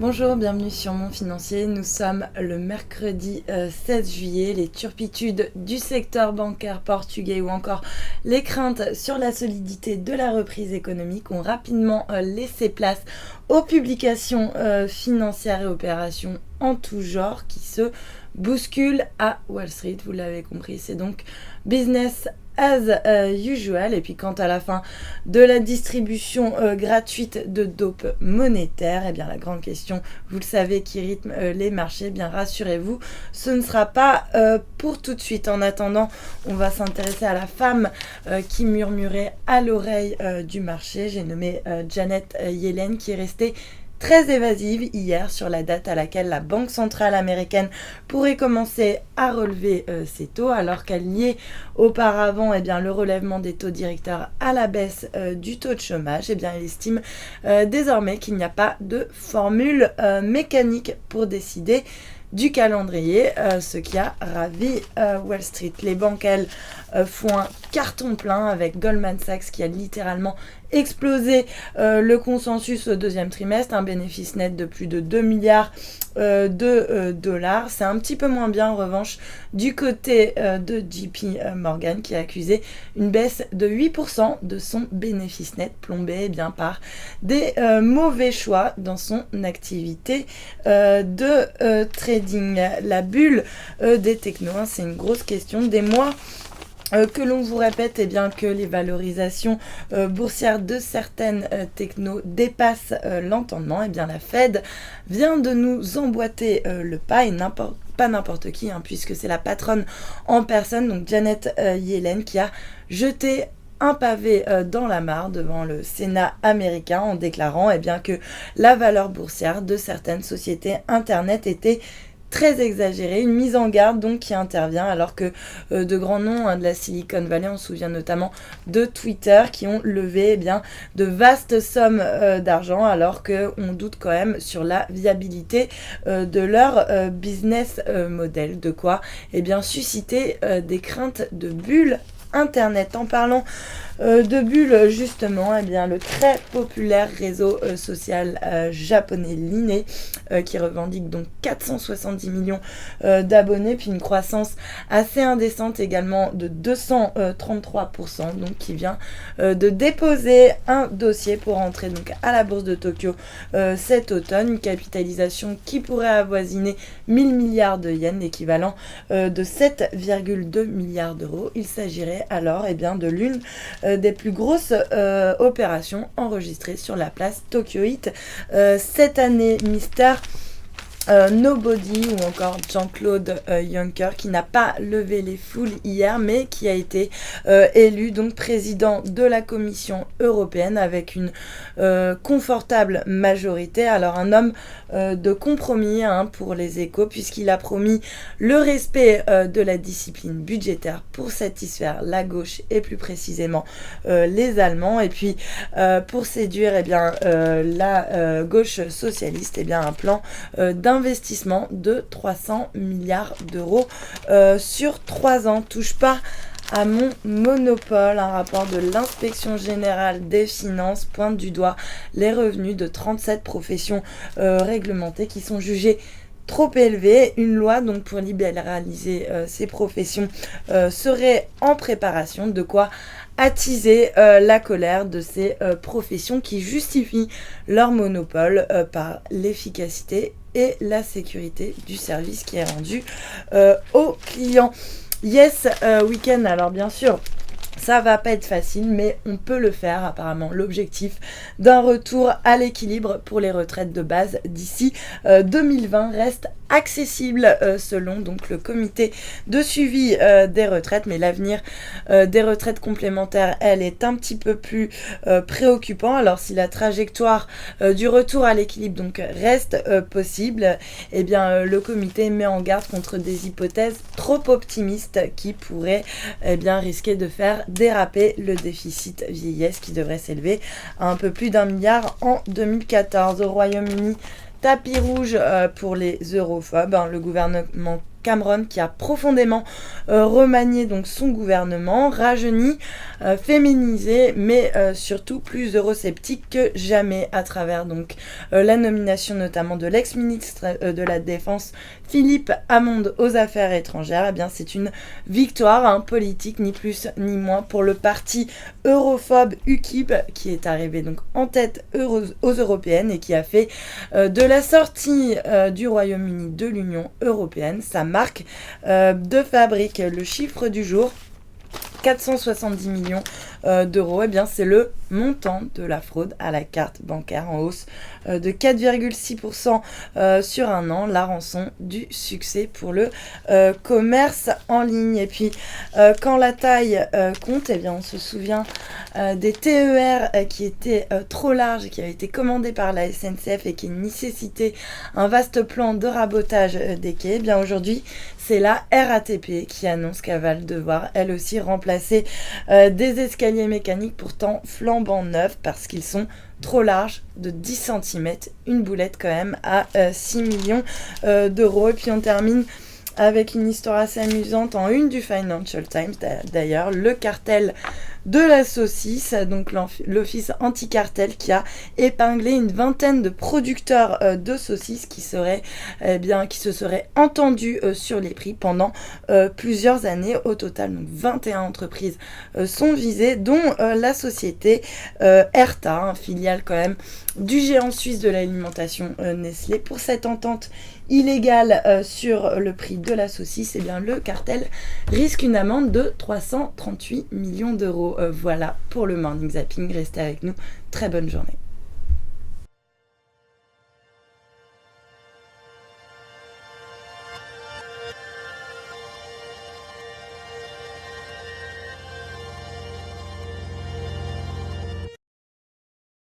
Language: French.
Bonjour, bienvenue sur Mon Financier. Nous sommes le mercredi 16 juillet. Les turpitudes du secteur bancaire portugais ou encore les craintes sur la solidité de la reprise économique ont rapidement laissé place aux publications financières et opérations en tout genre qui se bousculent à Wall Street. Vous l'avez compris, c'est donc business as usual. Et puis quant à la fin de la distribution gratuite de dope monétaire, et bien la grande question, vous le savez, qui rythme les marchés, bien rassurez-vous, ce ne sera pas pour tout de suite. En attendant, on va s'intéresser à la femme qui murmurait à l'oreille du marché. J'ai nommé Janet Yellen, qui est restée très évasive hier sur la date à laquelle la Banque centrale américaine pourrait commencer à relever ses taux, alors qu'elle niait auparavant le relèvement des taux directeurs à la baisse du taux de chômage. Elle estime désormais qu'il n'y a pas de formule mécanique pour décider du calendrier, ce qui a ravi Wall Street. Les banques, elles, font un carton plein avec Goldman Sachs qui a littéralement explosé le consensus au deuxième trimestre, un bénéfice net de plus de 2 milliards de dollars. C'est un petit peu moins bien en revanche du côté de JP Morgan, qui a accusé une baisse de 8% de son bénéfice net, plombé par des mauvais choix dans son activité de trading. La bulle des technos, c'est une grosse question des mois que l'on vous répète que les valorisations boursières de certaines technos dépassent l'entendement. La Fed vient de nous emboîter le pas, et pas n'importe qui, puisque c'est la patronne en personne, donc Janet Yellen, qui a jeté un pavé dans la mare devant le Sénat américain en déclarant que la valeur boursière de certaines sociétés Internet était très exagérée, une mise en garde donc qui intervient alors que de grands noms de la Silicon Valley, on se souvient notamment de Twitter, qui ont levé de vastes sommes d'argent, alors qu'on doute quand même sur la viabilité de leur business model, de quoi susciter des craintes de bulles Internet. En parlant de bulles, justement, le très populaire réseau social japonais Line, qui revendique donc 470 millions d'abonnés, puis une croissance assez indécente également de 233%, donc qui vient de déposer un dossier pour entrer donc à la bourse de Tokyo cet automne, une capitalisation qui pourrait avoisiner 1000 milliards de yens, l'équivalent de 7,2 milliards d'euros. Il s'agirait alors de l'une des plus grosses opérations enregistrées sur la place Tokyoite cette année. Mystère Nobody ou encore Jean-Claude Juncker, qui n'a pas levé les foules hier, mais qui a été élu donc président de la Commission européenne avec une confortable majorité. Alors un homme de compromis pour les Échos, puisqu'il a promis le respect de la discipline budgétaire pour satisfaire la gauche et plus précisément les Allemands, et puis pour séduire la gauche socialiste, un plan d'investissement de 300 milliards d'euros sur 3 ans. Touche pas à mon monopole. Un rapport de l'inspection générale des finances pointe du doigt les revenus de 37 professions réglementées qui sont jugées trop élevés. Une loi donc pour libéraliser ces professions serait en préparation, de quoi attiser la colère de ces professions qui justifient leur monopole par l'efficacité et la sécurité du service qui est rendu aux clients. Yes Weekend, alors bien sûr, ça va pas être facile, mais on peut le faire apparemment. L'objectif d'un retour à l'équilibre pour les retraites de base d'ici 2020 reste accessible selon donc le comité de suivi des retraites, mais l'avenir des retraites complémentaires, elle, est un petit peu plus préoccupant. Alors si la trajectoire du retour à l'équilibre donc reste possible, le comité met en garde contre des hypothèses trop optimistes qui pourraient risquer de faire déraper le déficit vieillesse, qui devrait s'élever à un peu plus d'1 milliard en 2014. Au Royaume-Uni, tapis rouge pour les europhobes. Le gouvernement Cameron qui a profondément remanié donc son gouvernement, rajeuni, féminisé, mais surtout plus eurosceptique que jamais à travers donc la nomination notamment de l'ex-ministre de la Défense Philippe Hammond aux affaires étrangères. Eh bien, c'est une victoire politique, ni plus ni moins, pour le parti europhobe UKIP qui est arrivé donc en tête aux européennes et qui a fait de la sortie du Royaume-Uni de l'Union européenne sa marque de fabrique. Le chiffre du jour, 470 millions d'euros, eh bien c'est le montant de la fraude à la carte bancaire en hausse de 4,6% sur un an, la rançon du succès pour le commerce en ligne. Et puis quand la taille compte, eh bien on se souvient des TER qui étaient trop larges, qui avaient été commandés par la SNCF et qui nécessitaient un vaste plan de rabotage des quais. Eh bien aujourd'hui, c'est la RATP qui annonce qu'elle va devoir elle aussi remplacer des escaliers mécaniques pourtant flambant neufs parce qu'ils sont trop larges de 10 cm, une boulette quand même à 6 millions d'euros. Et puis on termine avec une histoire assez amusante en une du Financial Times d'ailleurs, le cartel de la saucisse, donc l'office anti-cartel qui a épinglé une vingtaine de producteurs de saucisses qui se seraient entendus sur les prix pendant plusieurs années. Au total, donc 21 entreprises sont visées, dont la société Herta, filiale quand même du géant suisse de l'alimentation Nestlé. Pour cette entente illégale sur le prix de la saucisse, eh bien le cartel risque une amende de 338 millions d'euros. Voilà pour le Morning Zapping. Restez avec nous. Très bonne journée.